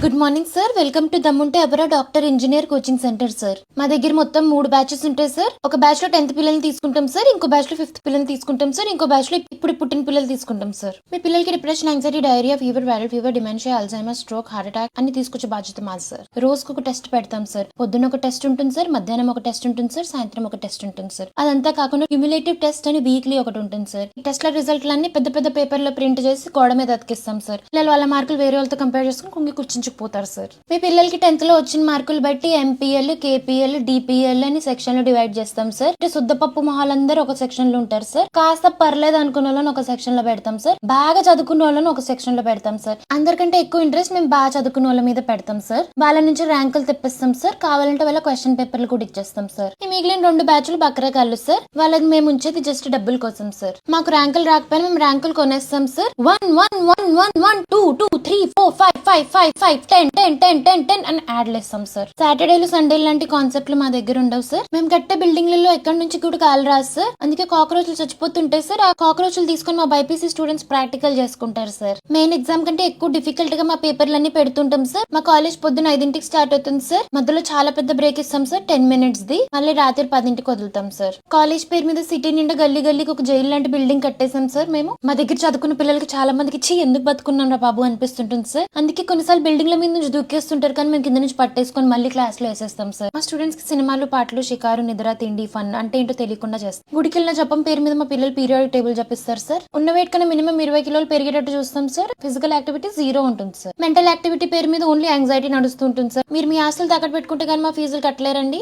Good morning sir, welcome to దమ్ముంటే అబరా doctor engineer coaching centre sir. మా దగ్గర మొత్తం 3 బ్యాచెస్ ఉంటాయి సార్. ఒక బ్యాచ్ లో 10th పిల్లల్ని తీసుకుంటాం సార్, ఇంకో బ్యాచ్ లో 5th పిల్లల్ని తీసుకుంటాం సార్, ఇంకో బ్యాచ్ లో ఇప్పుడు పుట్టిన పిల్లలు తీసుకుంటాం సార్. మీ పిల్లలకి depression, anxiety, diarrhoea, fever, viral fever, dementia, Alzheimer, stroke, heart attack అన్ని తీసుకొచ్చే బాధ్యత మాది సార్. రోజుకు ఒక టెస్ట్ పెడతాం సార్. పొద్దున్న ఒక టెస్ట్ ఉంటుంది సార్, మధ్యాహ్నం ఒక టెస్ట్ ఉంటుంది సార్, సాయంత్రం ఒక టెస్ట్ ఉంటుంది సార్. అదంతా కాకుండా క్యుములేటివ్ టెస్ట్ అని వీక్లీ ఒకటి ఉంటుంది సార్. ఈ టెస్ట్ల రిజల్ట్లన్నీ పెద్ద పెద్ద పేపర్ లో ప్రింట్ చేసి గోడ మీద అతికిస్తాం సార్. పిల్లలు వాళ్ళ మార్కులు వేరే వాళ్ళతో కంపేర్ చేసుకుని కుంగి కూర్చుంచుకుపోతారు సార్. మీ పిల్లలకి 10th లో వచ్చిన మార్కులు బట్టి ఎంపీఎల్, కేపీఎల్, డిపిఎల్ అని సెక్షన్ లో డివైడ్ చేస్తాం సార్. అంటే శుద్ధపప్పు మొహాలందరూ ఒక సెక్షన్ లో ఉంటారు సార్. కాస్త పర్లేదు అనుకున్న వాళ్ళని ఒక సెక్షన్ లో పెడతాం సార్. బాగా చదువుకున్న వాళ్ళని ఒక సెక్షన్ లో పెడతాం సార్. అందరికంటే ఎక్కువ ఇంట్రెస్ట్ మేము బాగా చదువుకున్న వాళ్ళ మీద పెడతాం సార్. వాళ్ళ నుంచి ర్యాంకులు తెప్పిస్తాం సార్. కావాలంటే వాళ్ళ క్వశ్చన్ పేపర్లు కూడా ఇచ్చేస్తాం సార్. ఈ మిగిలిన 2 బ్యాచ్లు బక్రకాళ్ళు సార్. వాళ్ళకి మేము ఉంచేది జస్ట్ డబ్బుల కోసం సార్. మాకు ర్యాంకులు రాకపోయినా మేము ర్యాంకులు కొనేస్తాం సార్. 1 1 1 1 1 2 2 3 4 5 5 5 5 10 10 10 10 10 అని యాడ్ లేస్తాం సార్. సాటర్డేలు, సండేలు లాంటి కాన్సెప్ట్లు మా దగ్గర ఉండవు సార్. మేము కట్టే బిల్డింగ్లలో ఎక్కడి నుంచి కూడా కాలు రాదు సార్. అందుకే కాక్రోచ్లు చచ్చిపోతుంటాయి సార్. ఆ కాక్రోచ్లు తీసుకొని మా బైపీసీ స్టూడెంట్స్ ప్రాక్టికల్ చేసుకుంటారు సార్. మెయిన్ ఎగ్జామ్ కంటే ఎక్కువ డిఫికల్ట్ గా మా పేపర్లన్నీ పెడుతుంటాం సార్. మా కాలేజ్ పొద్దున 5ంటికి స్టార్ట్ అవుతుంది సార్. మధ్యలో చాలా పెద్ద బ్రేక్ ఇస్తాం సార్, 10 minutes ది. మళ్ళీ రాత్రి 10ంటికి వదులుతాం సార్. కాలేజ్ పేరు మీద సిటీ నిండా గల్లీ గల్లీకి ఒక జైలు లాంటి బిల్డింగ్ కట్టేసాం సార్. మేము మా దగ్గర చదువుకున్న పిల్లలకి చాలా మందికి ఎందుకు బతుకున్నాం రా బాబు అనిపిస్తుంటుంది సార్. అందుకే కొన్నిసార్లు బిల్డింగ్ల మీద నుంచి దూకేస్తుంటారు, కానీ మేము కింద నుంచి పట్టేసుకొని మళ్ళీ క్లాస్ లో వేసేస్తాం సార్. మా స్టూడెంట్స్ కి సినిమాలు, పాటలు, షికారు, నిద్ర, తిండి, ఫన్ అంటే ఏంటో తెలియకుండా చేస్తాం. గుడికెళ్ళిన జపం పేరు మీద మా పిల్లలు పీరియాడిక్ టేబుల్ చెప్పిస్తారు సార్. ఉన్న వెయిట్ కన్నా మినిమం 20 కిలోలు పెరిగేటట్టు చూస్తాం సార్. ఫిజికల్ యాక్టివిటీ 0 ఉంటుంది సార్. మెంటల్ యాక్టివిటీ పేరు మీద ఓన్లీ యాంగ్జైటీ నడుస్తూ ఉంటుంది సార్. మీరు మీ ఆస్తులు తాకట్టు పెట్టుకుంటే కానీ మా ఫీజులు కట్టలేరండి.